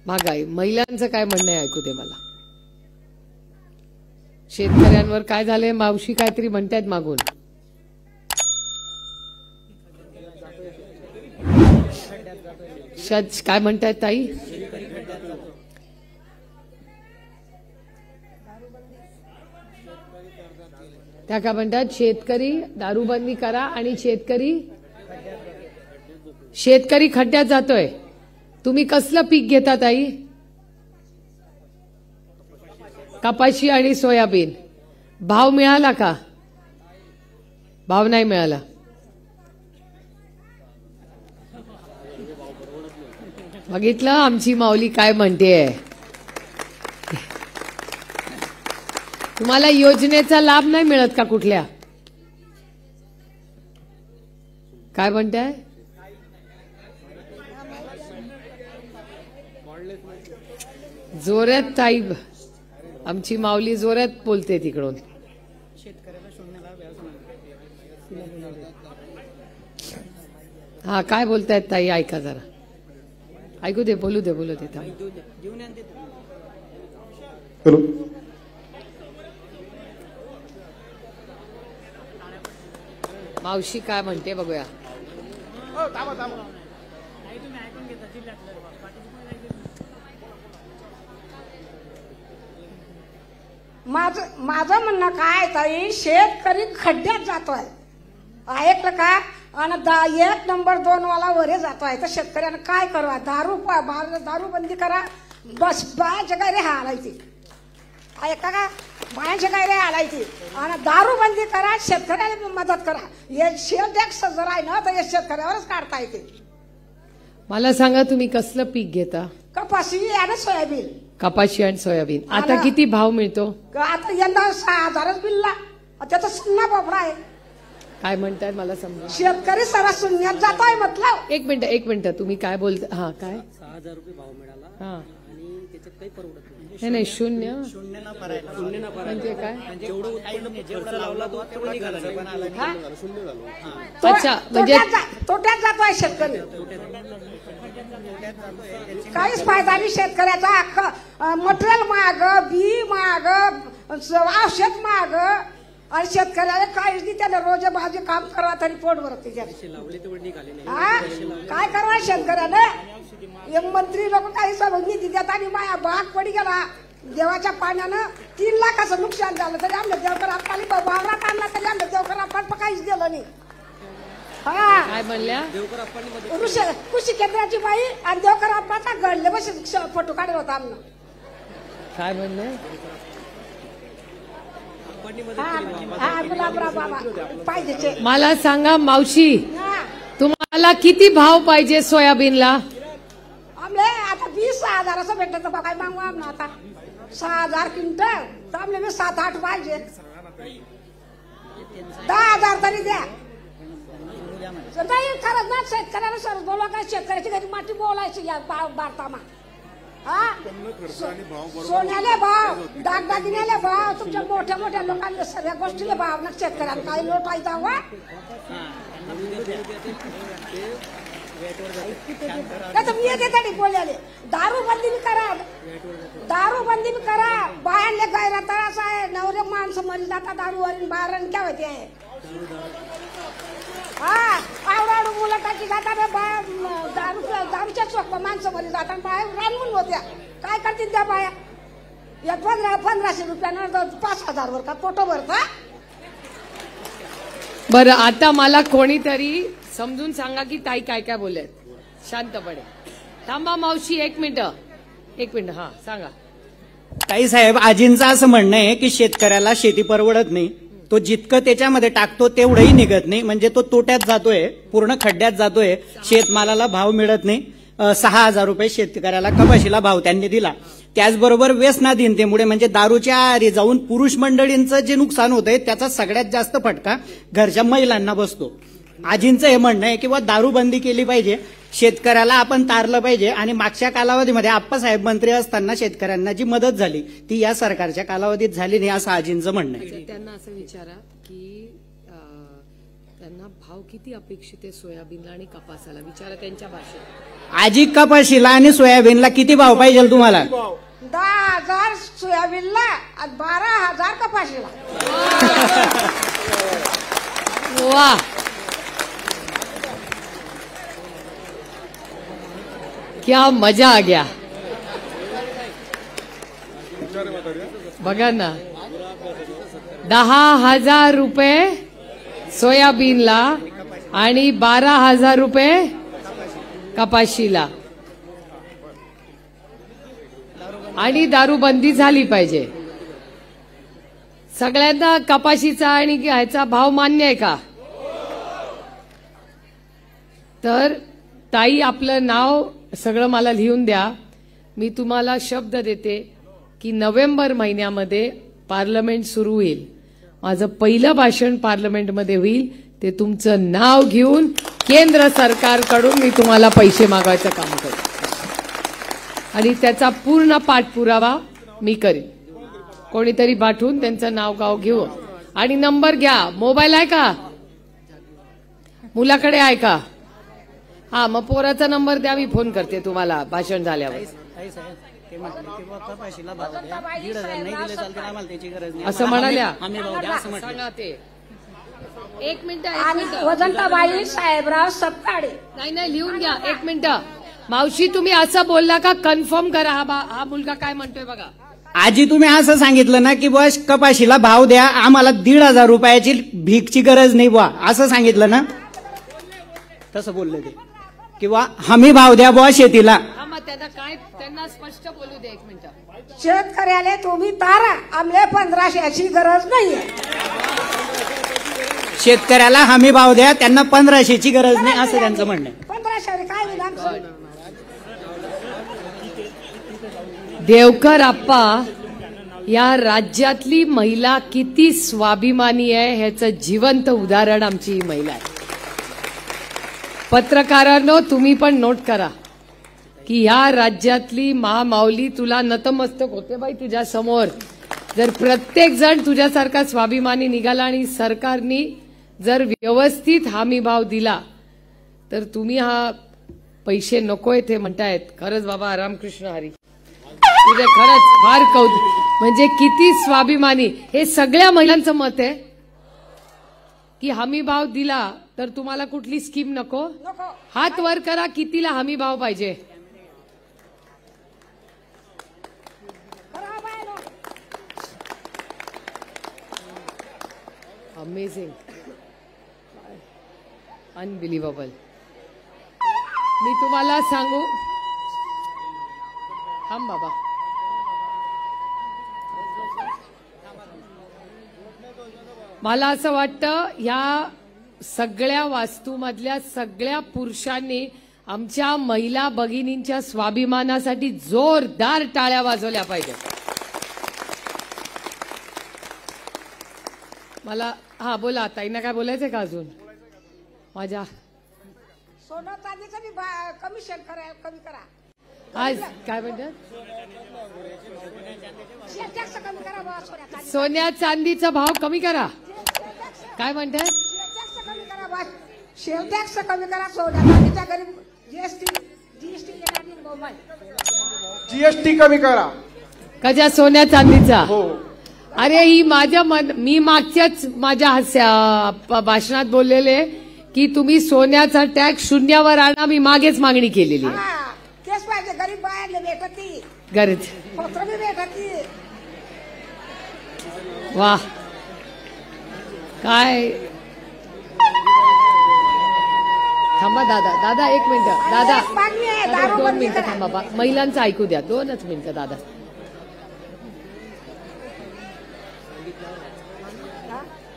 महागाई, महिलांचं काय म्हणणं आहे ऐकू दे मला. शेतकऱ्यांवर काय झालंय मावशी काहीतरी म्हणतायत मागून. काय म्हणतायत ताई? त्या काय म्हणतात शेतकरी दारूबंदी करा आणि शेतकरी खड्ड्यात जातोय. तुम्ही कसलं पीक घेता ताई? कपाशी आणि सोयाबीन. भाव मिळाला का? भाव नाही मिळाला. बघितलं आमची माऊली काय म्हणतेय. तुम्हाला योजनेचा लाभ नाही मिळत का कुठल्या? काय म्हणताय? जोरात ताई, आमची माऊली जोरात बोलते तिकडून. हा काय बोलतायत ताई ऐका जरा. ऐकू दे, बोलू दे हॅलो. मावशी काय म्हणते बघूया. माझं म्हणणं काय ताई, शेतकरी खड्ड्यात जातोय ऐकलं का? आणि 1 नंबर 2 वाला वरे जातोय. तर शेतकऱ्यानं काय करावं? दारू बंदी करा. बस बायाच्या काय रे हालायची ऐका का? बायाच्या काय रे हालायची आणि दारू बंदी करा. शेतकऱ्याला मदत करा. हे शेल टॅक्स जर आहे ना तर हे शेतकऱ्यावरच काढता येते. मला सांगा तुम्ही कसलं पीक घेता? कपाशी आणि सोयाबीन. कपाशी आणि सोयाबीन. आता किती भाव मिळतो? आता यंदा 6,000च बिलला. त्याचा सुन्ना पोपडा आहे. काय म्हणताय मला समजा. शेतकरी सरा शून्यात जातोय मतलब. एक मिनिट तुम्ही काय बोलता? हा काय 6,000 रुपये भाव मिळाला. हा आणि त्याच्यात काही परवडत नाही. नाही शून्य म्हणजे काय? जेवढं उत्पन्न जेवढा लावला तो तेवढा निघाला. अच्छा म्हणजे तोट्यात जातोय शेतकरी. काहीच फायदा नाही शेतकऱ्याचा. मटेरियल महाग, बी महाग, औषध महाग आणि शेतकऱ्याला काहीच नाही. त्याला रोज भाजी काम करा तरी पोट भरत त्याच्यात. काय करावं शेतकऱ्यानं? एक मंत्री लोक काही सभा निधी देतात आणि माया भाग पडी गेला देवाच्या पाण्यानं. 3 लाखाचं नुकसान झालं तरी आमच्या देवकर आपली वावरात आणला तरी आमच्या देवकर आपण काहीच गेलं नाही. काय म्हणल्या? कृषी केंद्राची बाई आणि देवकर आपला घडले बस फोटो काढला होता आमनं. काय म्हणले? पाहिजे. मला सांगा मावशी, तुम्हाला किती भाव पाहिजे सोयाबीनला? आमले आता 20,000 भेटत तर काय मागू आम ना. आता 6,000 क्विंटल तर आमले 7-8 पाहिजे. 10,000 तरी द्या. नाही खरंच ना शेतकऱ्याला सरस बोलवा. काय शेतकऱ्याची घरी माती बोलायची या भारतामा. सोन्याले भाव, दागदागिन्याले भाव, तुमच्या मोठ्या मोठ्या लोकांना सगळ्या गोष्टीले भाव ना. शेतकऱ्याला काही लोट आहे दावा. मी येते बोलायले दारू बंदी करा. दारू बंदी करा. बायांले गायला त्रास आहे. नवरे माणसं मरी जातात दारूवर. बाहेर काय होते आहे. आवडाडू मुलं टाकी जातात. दारूच्या चोख माणसं मरी जातात. बाहेर रानून होत्या. काय करतील त्या बाया? 1500 रुपयानं 5,000 वर का पोटो भरता. बरं आता मला कोणीतरी समजून सांगा की ताई काय काय बोलत. शांतपणे थांबा मावशी. एक मिनिट हा सांगा. ताई साहेब, आजींचं असं म्हणणं आहे की शेतकऱ्याला शेती परवडत नाही. तो जितकं त्याच्यामध्ये टाकतो तेवढंही निघत नाही. म्हणजे तो तोट्यात जातोय, पूर्ण खड्ड्यात जातोय. शेतमालाला भाव मिळत नाही. 6,000 रुपये शेतकऱ्याला कपाशीला भाव त्यांनी दिला. त्याचबरोबर व्यसनाधीनतेमुळे म्हणजे दारूच्या आहारी जाऊन पुरुष मंडळींचं जे नुकसान होतंय त्याचा सगळ्यात जास्त फटका घरच्या महिलांना बसतो. आजींचं हे म्हणणं आहे की दारू बंदी केली पाहिजे. शेतकऱ्याला आपण तारलं पाहिजे. आणि मागच्या कालावधीमध्ये आप्पासाहेब मंत्री असताना शेतकऱ्यांना जी मदत झाली ती या सरकारच्या कालावधीत झाली नाही असं आजींचं म्हणणं आहे. त्यांना असं विचारा की त्यांना भाव किती अपेक्षित आहे सोयाबीनला आणि कपासाला विचारा त्यांच्या भाषेत. आजी कपाशीला आणि सोयाबीनला किती भाव पाहिजे तुम्हाला? 10,000 सोयाबीनला आणि 12,000 कपाशीला. वा, क्या मजा आ गया. बघा ना, 10,000 रुपये सोयाबीनला आणि 12,000 रुपये कपाशीला. आणि दारूबंदी झाली पाहिजे. सगळ्यांना कपाशीचा आणि ह्याचा भाव मान्य आहे का? तर ताई, आपलं नाव सगळं मला लिहून द्या. मी तुम्हाला शब्द देते की नोव्हेंबर महिन्यामध्ये पार्लमेंट सुरू होईल. माझं पहिलं भाषण पार्लमेंटमध्ये होईल. ते तुमचं नाव घेऊन केंद्र सरकारकडून मी तुम्हाला पैसे मागवायचं काम करेन आणि त्याचा पूर्ण पाठपुरावा मी करेन. कोणीतरी पाठवून त्यांचं नाव गाव घेऊ आणि नंबर घ्या. मोबाईल आहे का मुलाकडे? आहे का? हा, मग पोराचा नंबर द्या, मी फोन करते तुम्हाला भाषण झाल्यावर. असं म्हणाल्या. सांगा ते. एक मिनिट. आणि वजंताबाई साहेबराव सपकाळे. नाही, लिहून घ्या. एक मिनिट. मावशी, तुम्ही असं बोलला का? कन्फर्म करा. हा मुलगा काय म्हणतोय बघा. आजी, तुम्ही असं सांगितलं ना की बस कपाशीला भाव द्या, आम्हाला 1,500 रुपयाची भीकची गरज नाही बुवा, असं सांगितलं ना? तसं बोलले ते. किंवा हमी भाव द्या बुवा शेतीला. मग त्यांना स्पष्ट बोलू दे. एक मिनिट. शेतकऱ्याला तुम्ही तारा, आमले 1500ची गरज नाहीये. शेतकऱ्याला हमी भाव द्या, त्यांना 1500ची गरज नाही, असं त्यांचं म्हणणं आहे. 1500 काय विधान? देवकर आप्पा, या राज्यातली महिला किती स्वाभिमानी आहे ह्याचं जिवंत उदाहरण आमची ही महिला आहे. पत्रकारांनो, तुम्ही पण नोट करा की या राज्यातली महामाऊली तुला नतमस्तक होते बाई तुझ्या समोर. जर प्रत्येक जण तुझ्यासारखा स्वाभिमानी निघाला आणि सरकारने जर व्यवस्थित हमी भाव दिला तर तुम्ही हा पैसे नकोय ते म्हणतायत. खरंच बाबा, रामकृष्ण हरी, तुझे खरंच फार कौतुक. म्हणजे किती स्वाभिमानी. हे सगळ्या महिलांचं मत आहे की हमी भाव दिला तर तुम्हाला कुठली स्कीम नको. हात वर करा, कितीला हमी भाव पाहिजे? Amazing, unbelievable. मी तुम्हाला सांगू, थांब बाबा, मला असं वाटतं ह्या सगळ्या वास्तूमधल्या सगळ्या पुरुषांनी आमच्या महिला भगिनींच्या स्वाभिमानासाठी जोरदार टाळ्या वाजवल्या पाहिजे. मला बोला, ताईंना काय बोलायचंय का अजून? माझ्या सोनं चांदीचं बी कमिशन कमी करा. आज काय म्हणतात? टॅक्स कमी करा बा. सोन्या चांदीचा भाव कमी करा. काय म्हणतात? कमी करा बा. शेल टॅक्स कमी करा. सोन्या चांदीच्या गरीब जीएसटी जीएसटी कमी करा. कशा? सोन्या चांदीचा? अरे, ही मी मागच्याच माझ्या भाषणात बोललेले की तुम्ही सोन्याचा टॅक्स शून्यावर आणा. मी मागेच मागणी केलेली आहे. केस पाहिजे. गरीब बाहेरले भेटती, गरज पत्र बी भेटती. वा, काय. थांबा दादा, एक मिनिट. दादा, मागणी आहे. 2 मिनिटं थांबा बा. महिलांचं ऐकू द्या. 2च मिनिटं दादा.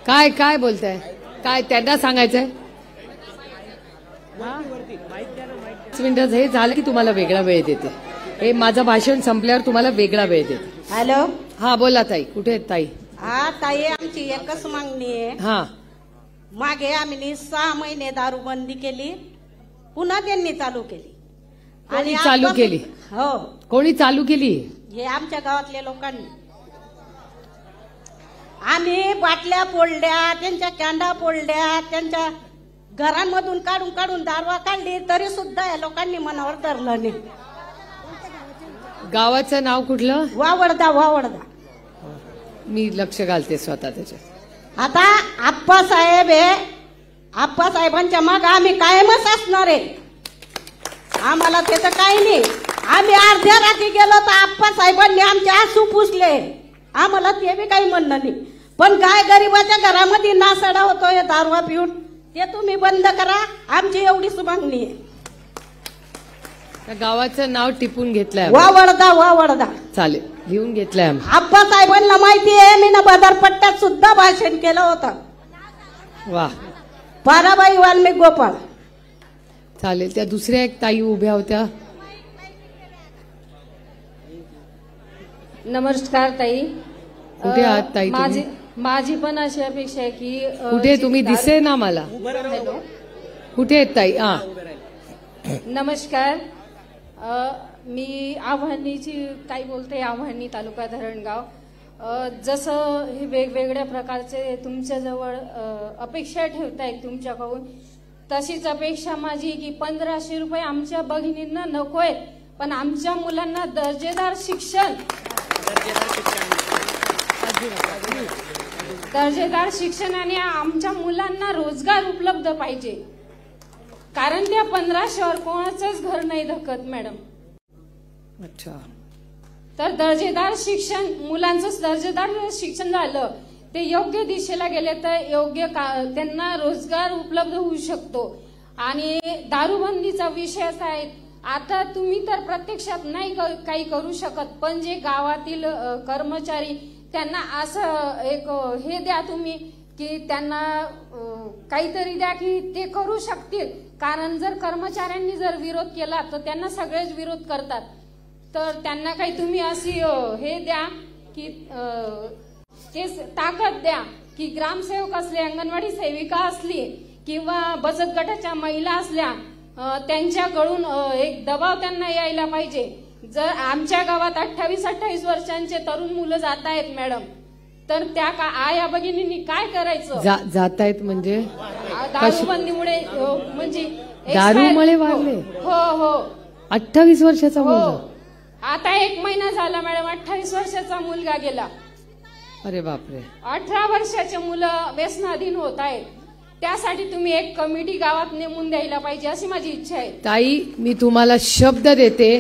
काय बोलताय? काय त्यांना सांगायचंय? 5 मिनिटं हे झालं की तुम्हाला वेगळा वेळ देते. हे माझं भाषण संपल्यावर तुम्हाला वेगळा वेळ देते. हॅलो. हा, बोला ताई. कुठे आहेत ताई? हा ताई, आमची एकच मागणी आहे. हा, मागे आम्ही 6 महिने दारूबंदी केली, पुन्हा त्यांनी चालू केली. कोणी चालू केली? हो, कोणी चालू केली? हे आमच्या गावातल्या लोकांनी. आम्ही बाटल्या फोडल्या, त्यांच्या कॅन्डा फोडल्या, त्यांच्या घरांमधून काढून काढून दारवा काढली, तरी सुद्धा या लोकांनी मनावर धरलं नाही. गावाचं नाव कुठलं? वावडदा. वावडदा. मी लक्ष घालते स्वतः त्याच्यात. आता आप्पासाहेब आहे, आप्पासाहेबांच्या माग आम्ही कायमच असणार आहे. आम्हाला त्याचं काही नाही. आम्ही अर्ध्या रात्री गेलो तर आप्पासाहेबांनी आमचे आसू पुसले. आम्हाला ते बी काही म्हणणं नाही. पण काय गरीबाच्या घरामध्ये नासडा होतोय दारवा पिऊन, ते तुम्ही बंद करा, आमची एवढीच मागणी आहे. त्या गावाचं नाव टिपून घेतलंय. वावडदा. वावडदा. चालेल, लिहून घेतलंय आम्ही. आप्पासाहेबांना माहिती आहे, मी ना बाजारपट्ट्यात सुद्धा भाषण केलं होतं. वा, पाराबाई वाल्मिक गोपाळ. चालेल. त्या दुसऱ्या एक ताई उभ्या होत्या. नमस्कार ताई. कुठे आहात ताई तुम्ही? माझी पण अशी अपेक्षा आहे की कुठे तुम्ही? दिसे ना मला. हॅलो, कुठे आहेत ताई? हा, नमस्कार. मी आव्हानीची ताई बोलते, आव्हानी तालुका धरणगाव. जसं हे वेगवेगळ्या प्रकारचे तुमच्याजवळ अपेक्षा ठेवतायत तुमच्याकडून, तशीच अपेक्षा माझी की 1500 रुपये आमच्या भगिनींना नकोय, पण आमच्या मुलांना दर्जेदार शिक्षण आणि आमच्या मुलांना रोजगार उपलब्ध पाहिजे. कारण त्या 1500वर कोणाचंच घर नाही धकत मॅडम. अच्छा. तर दर्जेदार शिक्षण, मुलांचं दर्जेदार शिक्षण झालं, ते योग्य दिशेला गेले तर योग्य त्यांना रोजगार उपलब्ध होऊ शकतो. आणि दारूबंदीचा विषय असा आहे, आता तुम्ही तर प्रत्यक्षात नाही काही करू शकत, पण जे गावातील कर्मचारी, त्यांना असं एक हे द्या तुम्ही की त्यांना काहीतरी द्या की ते करू शकतील. कारण जर कर्मचाऱ्यांनी जर विरोध केला तर त्यांना सगळेच विरोध करतात. तर त्यांना काही तुम्ही अशी हे द्या की ते ताकद द्या की ग्रामसेवक असले, अंगणवाडी सेविका असली किंवा बचत गटाच्या महिला असल्या, त्यांच्याकडून एक दबाव त्यांना यायला पाहिजे. जर आमच्या गावात 28-28 वर्षांचे तरुण मुलं जात आहेत मॅडम, तर त्या आया भगिनींनी काय करायचं? जात आहेत म्हणजे दारूबंदीमुळे, म्हणजे दारूमुळे वाढले. हो. 28 वर्षाचा मुलगा. आता 1 महिना झाला मॅडम, 28 वर्षाचा मुलगा गेला. अरे बापरे. 18 वर्षाचे मुलं व्यसनाधीन होत आहेत. त्यासाठी तुम्ही एक कमिटी गावात नेमून द्यायला पाहिजे, अशी माझी इच्छा आहे. ताई, मी तुम्हाला शब्द देते,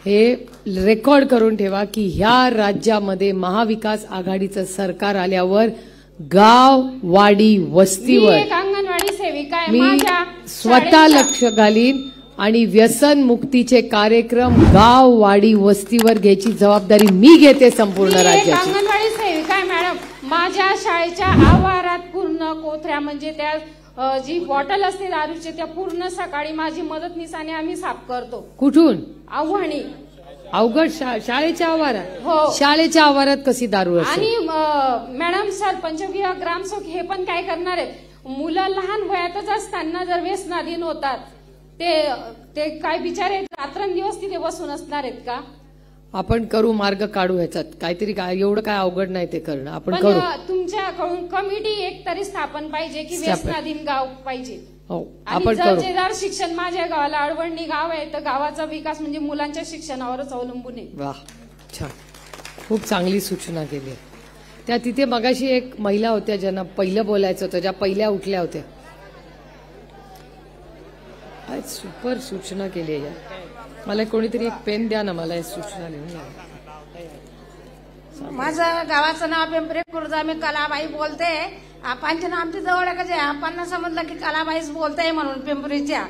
हे रेकॉर्ड करून ठेवा की ह्या राज्यामध्ये महाविकास आघाडीचं सरकार आल्यावर गाव, वाडी, वस्तीवर एक अंगणवाडी सेविका आहे, मी माझ्या स्वतः लक्ष घालीन आणि व्यसन मुक्तीचे कार्यक्रम गाव, वाडी, वस्तीवर घ्यायची जबाबदारी मी घेते संपूर्ण राज्याची. अंगणवाडी सेविका आहे मॅडम. माझ्या शाळेच्या आवारात पूर्ण कोथऱ्या, म्हणजे त्या जी बॉटल असते दारूची, त्या पूर्ण सकाळी माझी मदतनीसाने आम्ही साफ करतो. कुठून? आव्हाणी. अवघड. शाळेच्या आवारात? हो. शाळेच्या आवारात कशी दारू असते? आणि मॅडम, सरपंच किंवा ग्रामसेवक हे पण काय करणार आहेत, मुलं लहान वयातच असताना जर व्यसनाधीन होतात, ते काय बिचारे रात्रंदिवस तिथे बसून असणार आहेत का? आपण करू, मार्ग काढू ह्याच्यात काहीतरी. एवढं काय अवघड नाही ते करणं, आपण पण करू. तुमच्याकडून कमिटी एक तरी स्थापन पाहिजे की व्यसनाधीन गाव पाहिजे. हो, आणि आपण करू. दर्जेदार शिक्षण. माझ्या गावाला अडवणी गाव आहे, तर गावाचा विकास म्हणजे मुलांच्या शिक्षणावरच अवलंबून आहे. वाह, छान. खूप चांगली सूचना केली. त्या तिथे मगाशी एक महिला होत्या ज्यांना पहिलं बोलायचं होतं, ज्या पहिल्या उठल्या होत्या. सुपर सूचना केली आहे. मला कोणीतरी एक पेन द्या ना, मला एक सूचना लिहून द्या. माझं गावाचं नाव पिंपरी खुर्द, मी कलाबाई बोलते. आपांच्या नाव आमच्या जवळ आहे, आपांना समजलं की कलाबाईच बोलते म्हणून पिंपरीच्या.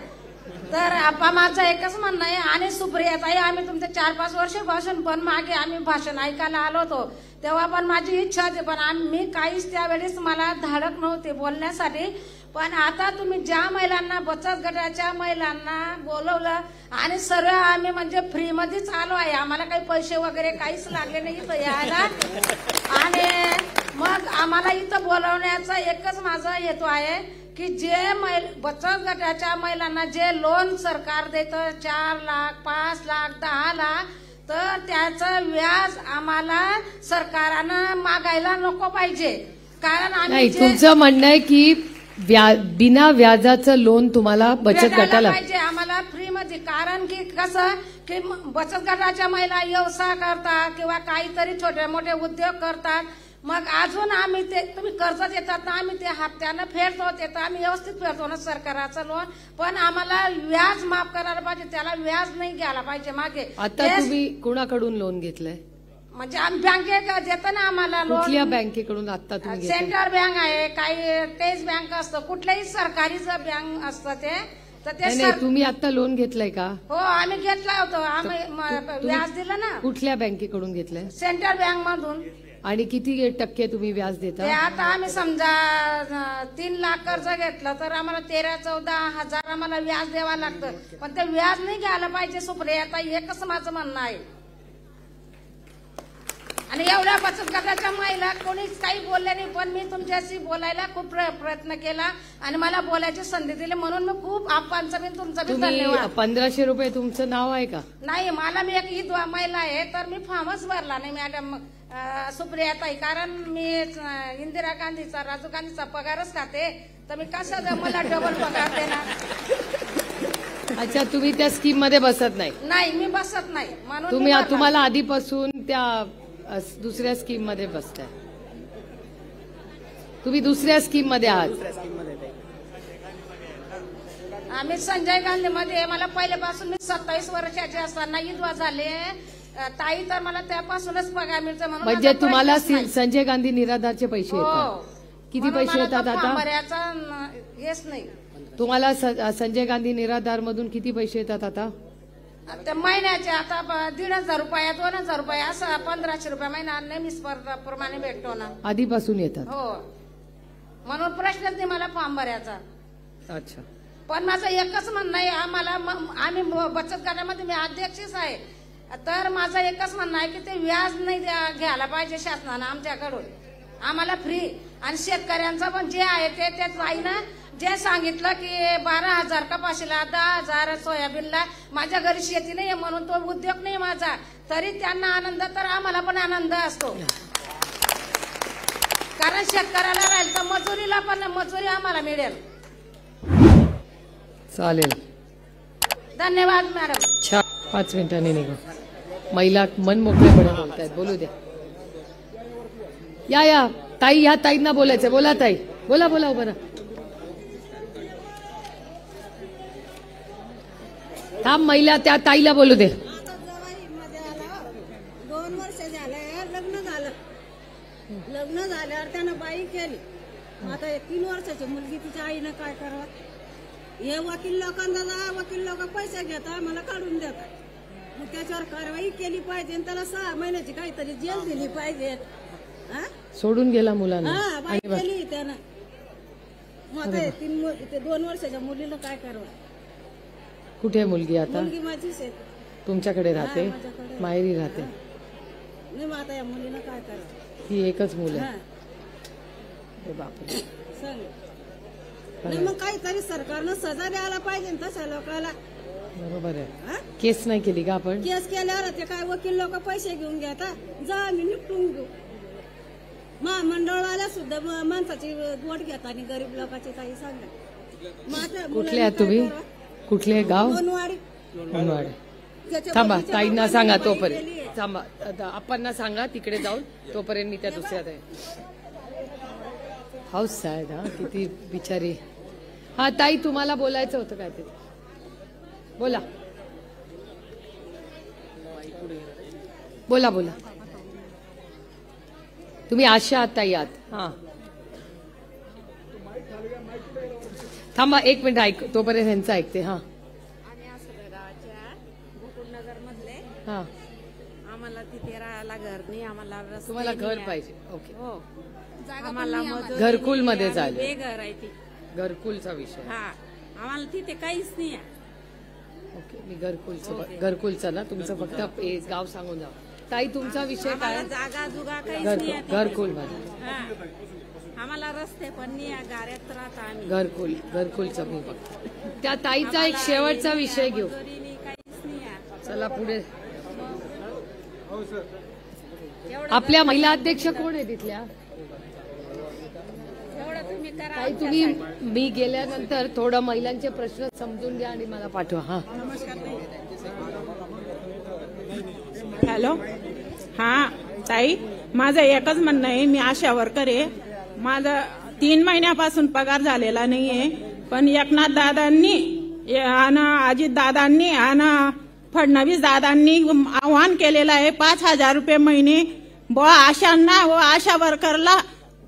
तर आपा माझं एकच म्हणणं आहे, आणि सुप्रियाताई, आम्ही तुमचे 4-5 वर्षापासून पण मागे आम्ही भाषण ऐकायला आलो होतो, तेव्हा पण माझी इच्छा होती, पण मी काहीच त्यावेळेस मला धाडक नव्हते बोलण्यासाठी. पण आता तुम्ही ज्या महिलांना, बचत गटाच्या महिलांना बोलवलं, आणि सर्व आम्ही म्हणजे फ्रीमध्येच आलो आहे, आम्हाला काही पैसे वगैरे काहीच लागले नाही इथं यायला. आणि मग आम्हाला इथं बोलवण्याचा एकच माझा हेतू आहे की जे बचत गटाच्या महिलांना जे लोन सरकार देतं, 4 लाख, 5 लाख, 10 लाख, तर त्याचं व्याज आम्हाला सरकारानं मागायला नको पाहिजे. कारण आम्ही नाही, तुमचं म्हणणं आहे की बिना व्याजाचं लोन तुम्हाला बचत भेटायला गटाला पाहिजे आम्हाला फ्री मध्ये. कारण की कसं की बचत गटाच्या महिला व्यवसाय करतात किंवा काहीतरी छोटे मोठे उद्योग करतात. मग अजून आम्ही ते तुम्ही कर्ज देतात ना, आम्ही ते हप्त्यानं फेडतो, ते तर आम्ही व्यवस्थित फेडतो ना सरकाराचं लोन. पण आम्हाला व्याज माफ करायला पाहिजे, त्याला व्याज नाही घ्यायला पाहिजे मागे. आता तुम्ही कुणाकडून लोन घेतलंय? म्हणजे आम्ही बँके देतो ना आम्हाला कुठल्या लोन. बँकेकडून आता तुम्ही घेतलंय? सेंट्रल बँक आहे, काही तेच बँक असतं, कुठल्याही सरकारीच बँक असतं ते. तर ते नाही, तुम्ही आता लोन घेतलंय का? हो आम्ही घेतला होतो, आम्ही व्याज दिलं ना. कुठल्या बँकेकडून घेतलंय? सेंट्रल बँक मधून. आणि किती टक्के तुम्ही व्याज ते देता? आता आम्ही समजा 3 लाख कर्ज घेतलं तर आम्हाला 13-14 हजार आम्हाला व्याज द्यावं लागतं. पण ते व्याज नाही घ्यायला पाहिजे सुप्रिया. आता एकच माझं म्हणणं आहे. आणि एवढ्या बचत गटाच्या महिला कोणीच काही बोलले नाही, पण मी तुमच्याशी बोलायला खूप प्रयत्न केला आणि मला बोलायची संधी दिली, म्हणून मी खूप आप्पांचा बी तुमचा बी तुम्ही धन्यवाद. 1500 रुपये तुमचं नाव आहे का? नाही, मला मी एक विधवा महिला आहे, तर मी फॉर्मच भरला नाही मॅडम सुप्रियाताई. कारण मी इंदिरा गांधीचा, राजीव गांधीचा पगारच खाते, तर मी कसा मला डबल पगार देणार? अच्छा, तुम्ही त्या स्कीम मध्ये बसत नाही? नाही, मी बसत नाही, म्हणून तुम्ही मी भरला. तुम्हाला आधीपासून त्या दुसऱ्या स्कीम मध्ये बसताय? तुम्ही दुसऱ्या स्कीम मध्ये आहात? आम्ही संजय गांधी मध्ये, मला पहिल्यापासून मी 27 वर्षाचे असताना विधवा झाले ताई, तर मला त्यापासूनच पगार मिळतो. म्हणून म्हणजे माझा तुम्हाला प्रश्नच नाही. संजय गांधी निराधारचे पैसे हो. येतात? किती म्हणून पैसे मला येतात तो आता? फॉर्म भरायचा हेच नाही. तुम्हाला संजय गांधी निराधार मधून किती पैसे येतात आता? त्या महिन्याचे आता 1,500 रुपये, 2,000 रुपये, असं 1,500 रुपये महिना नेहमी प्रमाणे भेटतो ना. आधीपासून येतात? हो, म्हणून प्रश्नच नाही मला फॉर्म भरायचा. अच्छा. पण माझं एकच म्हणणं आहे, आम्ही बचत गटामध्ये मी अध्यक्षच आहे, तर माझं एकच म्हणणं आहे की ते व्याज नाही घ्यायला पाहिजे शासनानं आमच्याकडून, आम्हाला फ्री. आणि शेतकऱ्यांचं पण जे आहे ते आईनं जे सांगितलं की 12,000 कपाशीला, 10,000 सोयाबीनला. माझ्या घरी शेती नाही म्हणून तो उद्योग नाही माझा, तरी त्यांना आनंद, तर आम्हाला पण आनंद असतो. कारण शेतकऱ्याला राहील तर मजुरीला पण मजुरी आम्हाला मिळेल. चालेल, धन्यवाद मॅडम. 5 मिनिटांनी निघा. महिला मन मोकळेपणे बोलतायत, बोलू द्या. या ताई, ह्या ताईंना बोलायचं. बोला ताई, बोला बोला. बरं, थांब, महिला त्या ताईला बोलू दे. 2 वर्ष झाले लग्न झाल्यावर त्यानं बाई केली. आता 3 वर्षाची मुलगी तिच्या आईनं काय करावं? हे वकील लोकांना वकील लोक पैसे घेतात, मला काढून देतात. मग त्याच्यावर कारवाई केली पाहिजे आणि त्याला 6 महिन्याची काहीतरी जेल दिली पाहिजे. सोडून गेला मुलांना? बाई केली त्यानं. मग आता 2 वर्षाच्या मुलीला काय करावं? कुठे मुलगी आता? मुलगी माझीच आहे. तुमच्याकडे राहते? माझ्याकडे. माहेरी राहते? नाही, मग आता या मुलीला काय करावं? ही एकच मुलं आहे? बापरे. सांग. नाही, मग काहीतरी सरकारनं सजा द्यायला पाहिजे ना तशा लोकांना. बरोबर आहे. केस नाही केली का आपण? केस केल्यावर ते काय वकील लोक पैसे घेऊन घेतात, जा आम्ही निपटून घेऊ. महामंडळवाल्या सुद्धा माणसाची वोट घेतात आणि गरीब लोकांची काही सांगा. कुठले आहात तुम्ही? कुठले गाव? मनवाडी. थांबा, ताईंना सांगा तोपर्यंत. थांबा, आपणना सांगा तिकडे जाऊन, तोपर्यंत मी त्या दुसऱ्या हाऊस साहेब. हा, किती बिचारी. हा ताई, तुम्हाला बोलायचं होतं काय ते? बोला बोला बोला. तुम्ही आशा आहात ताई आहात? हा, थांबा 1 मिनिट, ऐक तोपर्यंत ह्यांचं ऐकते. हा, आम्ही असं गावाच्या गोकुळनगर मधले, हा. आम्हाला तिथे राहायला घर नाही, आम्हाला रस्ते तुम्हाला घर नाही. पाहिजे? ओके. हो, आम्हाला मजुरी घरकुल मध्ये नाही, आम्ही चालेल. बेघर आहे ती. घरकुलचा विषय. हा, आम्हाला तिथे काहीच नाही आहे. ओके, मी घरकुलचं ना तुमचं फक्त गाव सांगून जा. ताई, तुमचा विषय काय? आम्हाला जागा जुगा काहीच नाही आहे तिथे. घरकुल मध्ये. हा, आम्हाला रस्ते पण नाही आहे, गाड्यात राहतो आम्ही. घरकुलचं मी बघतो. त्या ताईचा एक शेवटचा विषय घेऊ. मजुरी नाही, काहीच नाही आहे. चला पुढे. आपल्या महिला अध्यक्ष कोण आहे तिथल्या? ताई तुम्ही मी गेल्यानंतर थोडं महिलांचे प्रश्न समजून घ्या आणि मला पाठवा. हा हॅलो. हा ताई, माझं एकच म्हणणं आहे, मी आशा वर्कर आहे. माझा 3 महिन्यापासून पगार झालेला नाहीये, पण एकनाथ दादांनी आणि अजित दादांनी आणि फडणवीस दादांनी आव्हान केलेलं आहे 5,000 रुपये महिने आशांना व आशा वर्करला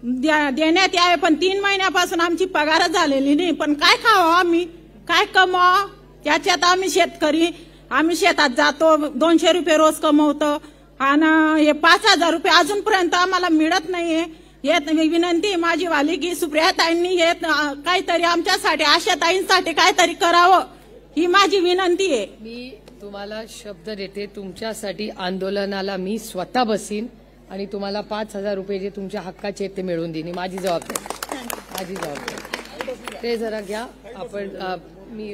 देण्यात यावे. पण 3 महिन्यापासून आमची पगारच झालेली नाही. पण काय खावं आम्ही, काय कमवावं? त्याच्यात आम्ही शेतकरी, आम्ही शेतात जातो, 200 रुपये रोज कमवतो आणि हे 5,000 रुपये अजूनपर्यंत आम्हाला मिळत नाहीये. हे विनंती माझी वाली की सुप्रियाताईंनी हे काहीतरी आमच्यासाठी, आशाताईंसाठी काहीतरी करावं, ही माझी विनंती आहे. मी तुम्हाला शब्द देते, तुमच्यासाठी आंदोलनाला मी स्वतः बसीन आणि तुम्हाला 5,000 रुपये जे तुमच्या हक्काचे आहेत ते मिळवून देईन. माझी जबाबदारी, माझी जबाबदारी. ते जरा घ्या.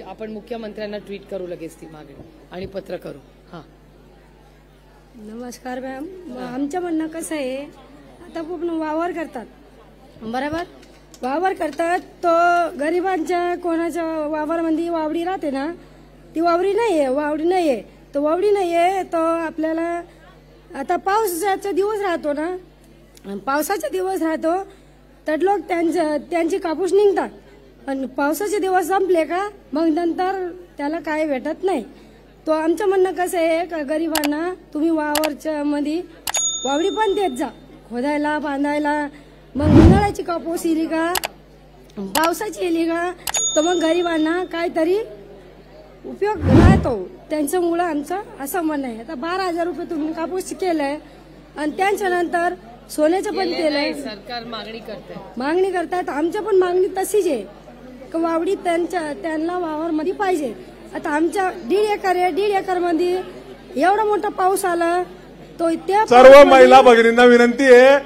आपण मुख्यमंत्र्यांना ट्विट करू लगेच ती मागणी आणि पत्र करू. हा नमस्कार मॅम. आमचं म्हणणं कसं आहे, आता पूर्ण वावर करतात बरोबर, वावर करतात तो गरिबांच्या कोणाच्या वावरमध्ये वावडी राहते ना, ती वावडी नाहीये, वावडी नाहीये, तो वावडी नाहीये. तो आपल्याला आता पावसाचा दिवस राहतो ना, पावसाचा दिवस राहतो तर लोक त्यांची कापूस निघतात आणि पावसाचे दिवस संपले का मग नंतर त्याला काय भेटत नाही. तो आमचं म्हणणं कसं आहे का गरिबांना तुम्ही वावरच्या मध्ये वावडी पण देत जा, खोदायला बांधायला. मग उन्हाळ्याची कापूस येली का पावसाची येली का तर मग गरिबांना काहीतरी उपयोग राहतो. त्यांच्यामुळं आमचं असं म्हणणं आहे. आता 12,000 रुपये तुम्ही कापूस केलंय आणि त्यांच्यानंतर सोन्याचं पण केलंय. सरकार मागणी करतात. आमच्या पण मागणी तशीच आहे की वावडी त्यांना वावर मध्ये पाहिजे. आता आमच्या 1.5 एकर आहे, 1.5 एकर मध्ये एवढा मोठा पाऊस आला तो त्या सर्व महिला भगिनींना विनंती आहे,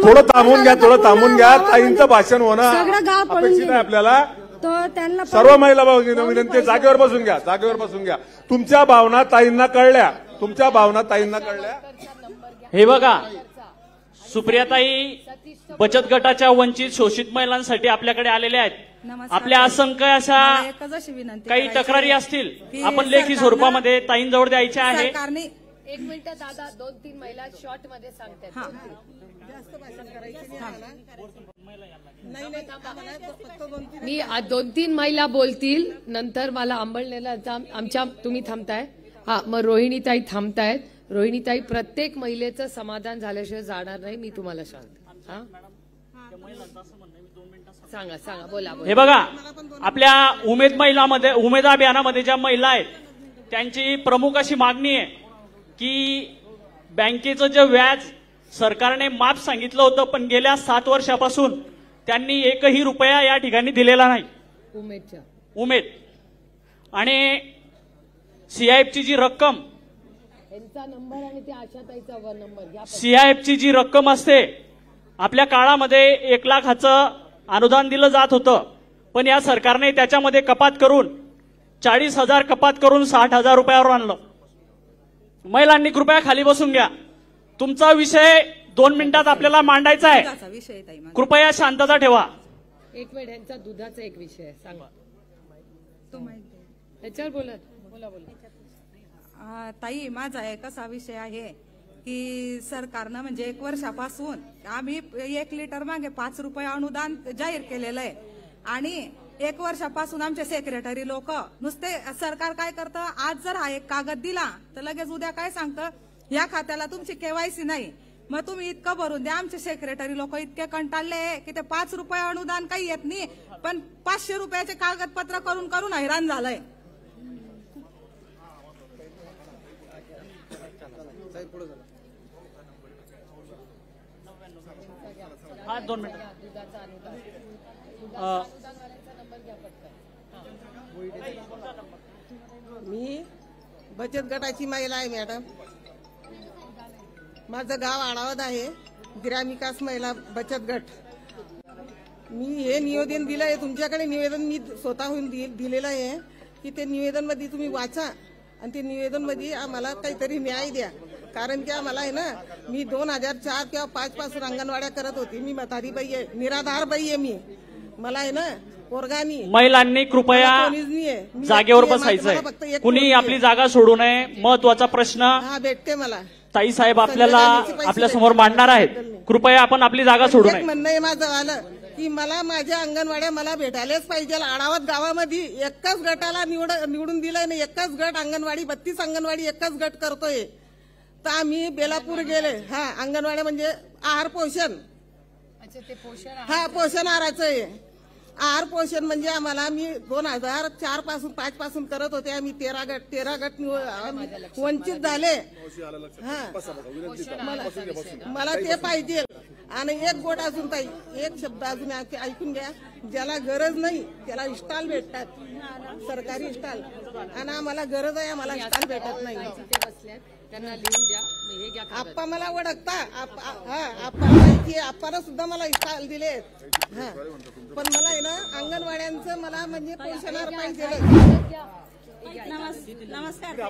थोडं थांबून घ्या, थोडं थांबून घ्या. ताईंचं भाषण होणं सगळं गाव पडून अपेक्षित आहे आपल्याला. तो त्यांना सर्व महिला भगिनींना विनंती आहे, जागेवर बसून घ्या, जागेवर बसून घ्या. तुमच्या भावना ताईंना कळल्या, तुमच्या भावना ताईंना कळल्या. हे बघा, सुप्रियाताई बचत गटाच्या वंचित शोषित महिलांसाठी आपल्याकडे आलेल्या आहेत. आपल्या असंख्य अशा काही तक्रारी असतील, आपण लेखी स्वरूपामध्ये ताईंजवळ द्यायच्या आहे. एक मिनिट दादा, 2-3 महिला शॉर्ट मध्ये सांगतात. मी 2-3 महिला बोलतील, नंतर मला अंबळनेला आमच्या तुम्ही थांबताय. हा मग रोहिणीताई थांबतायत. रोहिणीताई, प्रत्येक महिलेचं समाधान झाल्याशिवाय जाणार नाही, मी तुम्हाला सांगते. हा सांगा बोला. हे बघा, आपल्या उमेद अभियानामध्ये ज्या महिला आहेत त्यांची प्रमुख अशी मागणी आहे की बँकेचं जे व्याज सरकारने माफ सांगितलं होतं, पण गेल्या 7 वर्षापासून त्यांनी 1ही रुपया या ठिकाणी दिलेला नाही. उमेद आणि CIFची जी रक्कम, नंबर आणि ते आशाताईचा नंबर घ्या. CIFची जी रक्कम असते, आपल्या काळामध्ये 1 लाखाचं अनुदान दिलं जात होतं, पण या सरकारने त्याच्यामध्ये कपात करून 40,000 कपात करून 60,000 रुपयावर आणलं. महिलांनी कृपया खाली बसून घ्या. तुमचा विषय 2 मिनिटात आपल्याला मांडायचा आहे. कृपया शांतता ठेवा. एक मिनिट, यांचा दुधाचा एक विषय आहे, सांगा. त्याच्यावर बोला. ताई, माझा एक असा विषय आहे की सरकारनं म्हणजे 1 वर्षापासून आम्ही 1 लिटर मागे 5 रुपये अनुदान जाहीर केलेलं आहे आणि 1 वर्षापासून आमचे सेक्रेटरी लोक नुसते, सरकार काय करतं, आज जर हा एक कागद दिला तर लगेच उद्या काय सांगतं, या खात्याला तुमची KYC नाही, मग तुम्ही इतकं भरून द्या. आमचे सेक्रेटरी लोक इतके कंटाळले की ते 5 रुपये अनुदान काही येत नाही, पण 500 रुपयाचे कागदपत्र करून करून हैराण झालंय. हा 2 मिनिट. मी बचत गटाची महिला आहे मॅडम. माझं गाव आढावत आहे, ग्रामविकास महिला बचत गट. मी हे निवेदन दिलं आहे, तुमच्याकडे निवेदन मी स्वतःहून दिलेलं आहे की ते निवेदन मध्ये तुम्ही वाचा आणि ते निवेदन मध्ये आम्हाला काहीतरी न्याय द्या. कारण की मला आहे ना, मी 2004 किंवा 5 पासून अंगणवाड्या करत होती. मी म्हातारी बाई आहे, निराधार बाई आहे मी. मला आहे ना पोरगानी. महिलांनी कृपया जागेवर बसायचंय, कुणी आपली जागा सोडू नये. महत्वाचा प्रश्न हा भेटते मला. ताई साहेब आपल्याला आपल्या समोर मांडणार आहेत. कृपया आपण आपली जागा सोडू नये. म्हणणं आहे माझं आलं की मला माझ्या अंगणवाड्या मला भेटायलाच पाहिजे. आढावात गावामध्ये एकाच गटाला निवडून दिलंय ना, एकाच गट अंगणवाडी 32 अंगणवाडी एकाच गट करतोय. तर आम्ही बेलापूर गेले. हा अंगणवाड्या म्हणजे आहार पोषण. हा पोषण आहाराचं आहे. आहार पोषण म्हणजे आम्हाला मी 2004 पासून 5 पासून करत होते. आम्ही 13 गट वंचित झाले. मला ते पाहिजे. आणि एक गोट अजून ताई, एक शब्द अजून ऐकून घ्या. ज्याला गरज नाही त्याला स्टॉल भेटतात, सरकारी स्टॉल. आणि आम्हाला गरज आहे, आम्हाला स्टॉल भेटत नाही. त्यांना लिहून द्या. हे घ्या. आप्पा मला ओळखता. आप्पानं सुद्धा मला स्टॉल दिले. हा पण मला आहे ना अंगणवाड्यांचं मला म्हणजे पोषणार पाहिजे. नमस्कार.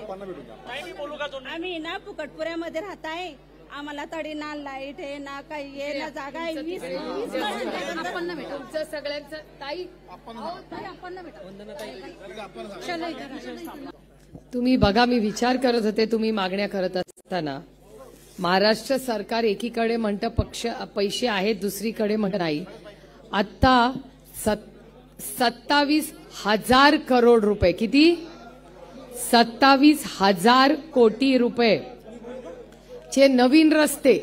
आम्ही ना फुकटपुऱ्यामध्ये राहत आहे. आम्हाला तडी ना लाईट आहे ना काही आहे ना जागा आहे. तुमचं सगळ्यांचं ताई तुम्ही बघा, मी विचार करत होते तुम्ही मागण्या करत असताना. महाराष्ट्र सरकार एकीकडे म्हणतं पैसे आहेत, दुसरीकडे म्हणत नाही. आता 27,000 करोड रुपये, किती? 27,000 कोटी रुपये चे नवीन रस्ते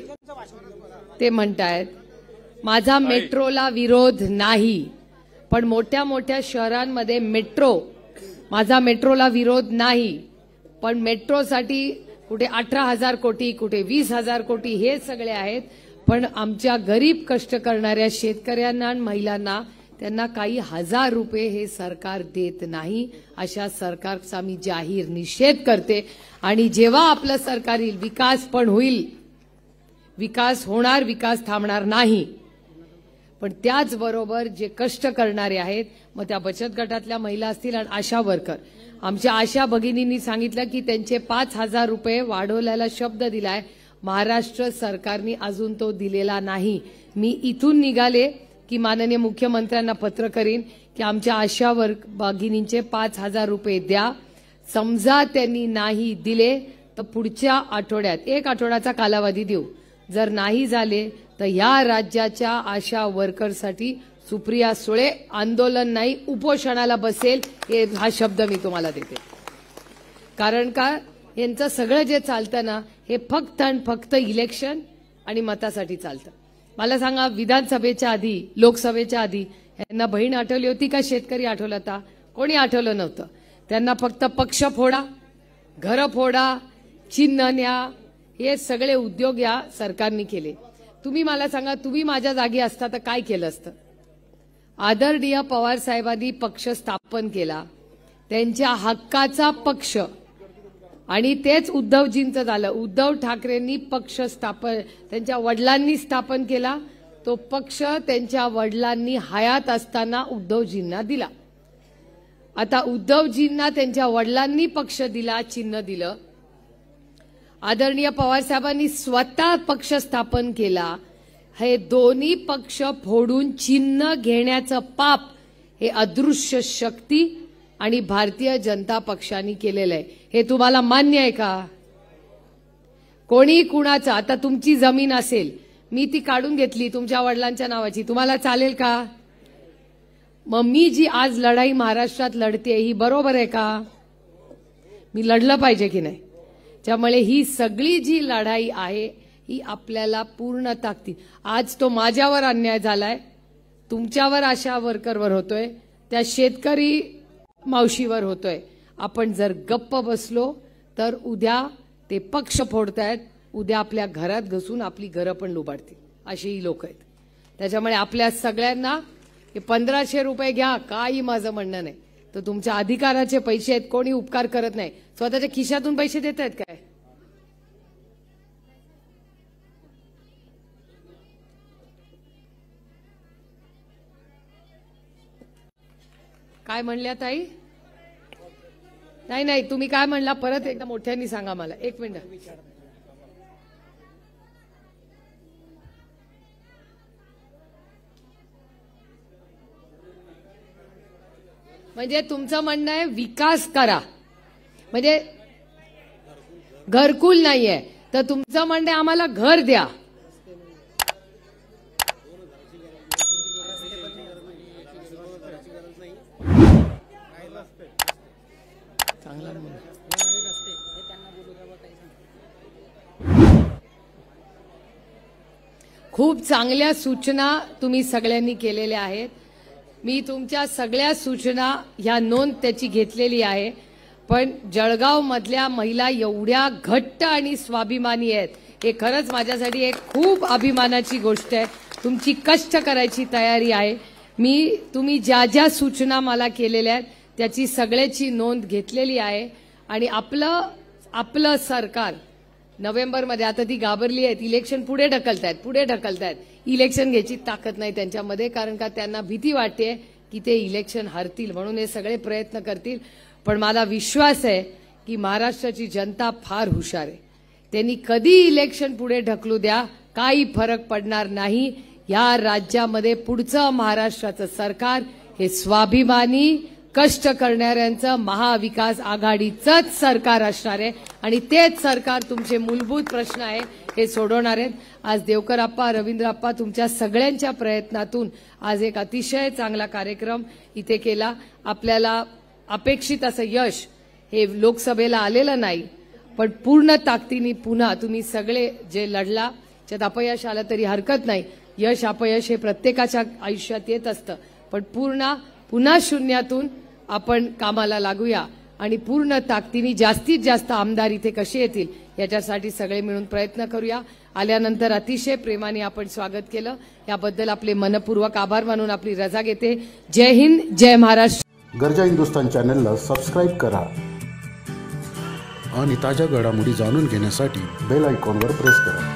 ते म्हणतायत. माझा मेट्रोला विरोध नाही, पण मोठ्या मोठ्या शहरांमध्ये माझा मेट्रोला विरोध नाही, पण मेट्रोसाठी कुठे 18,000 कोटी, कुठे 20,000 कोटी हे सगळे आहेत. पण आमच्या गरीब कष्ट करणाऱ्या शेतकऱ्यांना आणि महिलांना त्यांना काही 1,000 रुपये हे सरकार देत नाही. अशा सरकारचा मी जाहीर निषेध करते. आणि जेव्हा आपलं सरकार येईल विकास पण होईल, विकास होणार, विकास थांबणार नाही. पण त्याचबरोबर जे कष्ट करणारे आहेत, मग त्या बचत गटातल्या महिला असतील आणि आशा वर्कर, आमच्या आशा भगिनींनी सांगितलं की त्यांचे 5,000 रुपये वाढवल्याला शब्द दिलाय. महाराष्ट्र सरकारने अजून तो दिलेला नाही. मी इथून निघाले की माननीय मुख्यमंत्र्यांना पत्र करीन की आमच्या आशा भगिनींचे 5,000 रुपये द्या. समजा त्यांनी नाही दिले तर पुढच्या आठवड्यात 1 आठवड्याचा कालावधी देऊ. जर नाही झाले तर या राज्याच्या आशा वर्करसाठी सुप्रिया सुळे आंदोलन नाही उपोषणाला बसेल. हा शब्द मी तुम्हाला देते. कारण का यांचं सगळं जे चालतं ना हे फक्त आणि फक्त इलेक्शन आणि मतासाठी चालतं. मला सांगा, विधानसभेच्या आधी, लोकसभेच्या आधी यांना बहीण आठवली होती का? शेतकरी आठवला होता? कोणी आठवलं नव्हतं. त्यांना फक्त पक्ष फोडा, घरं फोडा, चिन्ह न्या, हे सगळे उद्योग या सरकारने केले. तुम्ही मला सांगा, तुम्ही माझ्या जागी असता तर काय केलं असतं? आदरणीय पवार साहेबांनी पक्ष स्थापन केला, त्यांच्या हक्काचा पक्ष, आणि तेच उद्धवजींचं झालं. उद्धव ठाकरेंनी पक्ष त्यांच्या वडिलांनी स्थापन केला. तो पक्ष त्यांच्या वडिलांनी हयात असताना उद्धवजींना दिला. आता उद्धवजींना त्यांच्या वडिलांनी पक्ष दिला, चिन्ह दिलं. आदरणीय पवार साहेबांनी स्वतः पक्ष स्थापन केला. हे दोन्ही पक्ष फोडून चिन्ह घेण्याचं पाप हे अदृश्य शक्ती आणि भारतीय जनता पक्षाने केलेलं आहे. हे तुम्हाला मान्य आहे का? कोणी कुणाचं, आता तुमची जमीन असेल, मी ती काढून घेतली तुमच्या वडिलांच्या नावाची, तुम्हाला चालेल का? मग मी जी आज लढाई महाराष्ट्रात लढते ही बरोबर आहे का? मी लढलं पाहिजे की नाही? त्यामुळे ही सगळी जी लढाई आहे ही आपल्याला पूर्ण ताकदीत. आज तो माझ्यावर अन्याय झालाय, तुमच्यावर आशा वर्करवर होतोय, त्या शेतकरी मावशीवर होतोय. आपण जर गप्प बसलो तर उद्या ते पक्ष फोडतायत, उद्या आपल्या घरात घुसून आपली घरं पण लुबाडतील, अशी लोक आहेत. त्याच्यामुळे आपल्या सगळ्यांना हे 1,500 रुपये घ्या, काही माझं म्हणणं नाही. तर तुमच्या अधिकाराचे पैसे आहेत, कोणी उपकार करत नाही. स्वतःच्या खिशातून पैसे देत आहेत काय? काय म्हणल्या ताई? नाही, तुम्ही काय म्हणला परत एकदा मोठ्यांनी सांगा मला. 1 मिनिट. म्हणजे तुमचं म्हणणं आहे विकास करा, म्हणजे घरकुल नाहीये तर तुमचं म्हणणं आहे आम्हाला घर द्या. खूप चांगल्या सूचना तुम्ही सगळ्यांनी केलेल्या आहेत. मी तुमच्या सगळ्या सूचना ह्या नोंद त्याची घेतलेली आहे. पण जळगाव मधल्या महिला एवढ्या घट्ट आणि स्वाभिमानी आहेत, हे खरंच माझ्यासाठी एक खूप अभिमानाची गोष्ट आहे. तुमची कष्ट करायची तयारी आहे. तुम्ही ज्या ज्या सूचना मला केलेल्या आहेत त्याची सगळ्याची नोंद घेतलेली आहे. आणि आपलं सरकार नोव्हेंबरमध्ये, आता ती घाबरली आहेत, इलेक्शन पुढे ढकलतायत. इलेक्शन घ्यायची ताकद नाही त्यांच्यामध्ये, कारण का त्यांना भीती वाटते की ते इलेक्शन हरतील, म्हणून हे सगळे प्रयत्न करतील. पण मला विश्वास आहे की महाराष्ट्राची जनता फार हुशार आहे. त्यांनी कधी इलेक्शन पुढे ढकलू द्या, काही फरक पडणार नाही. या राज्यामध्ये पुढचं महाराष्ट्राचं सरकार हे स्वाभिमानी कष्ट करणाऱ्यांचं महाविकास आघाडीचंच सरकार असणार आहे. आणि तेच सरकार तुमचे मूलभूत प्रश्न आहे हे सोडवणार आहेत. आज देवकर आप्पा, रवींद्र आप्पा, तुमच्या सगळ्यांच्या प्रयत्नातून आज एक अतिशय चांगला कार्यक्रम इथे केला. आपल्याला अपेक्षित असं यश हे लोकसभेला आलेलं नाही, पण पूर्ण ताकदीने पुन्हा तुम्ही सगळे जे लढला, त्यात अपयश आलं तरी हरकत नाही. यश अपयश हे प्रत्येकाच्या आयुष्यात येत असतं, पण पुन्हा शून्यातून आपण कामाला लागूया आणि पूर्ण ताकदीने जास्तीत जास्त आमदार इथे कसे येतील याच्यासाठी सगळे मिळून प्रयत्न करूया. आल्यानंतर अतिशय प्रेमाने आपण स्वागत केलं, याबद्दल आपले मनपूर्वक आभार मानून आपली रजा घेते. जय हिंद, जय महाराष्ट्र. गरजा हिंदुस्तान चॅनलला सबस्क्राईब करा आणि ताज्या घडामोडी जाणून घेण्यासाठी बेल आयकॉनवर प्रेस करा.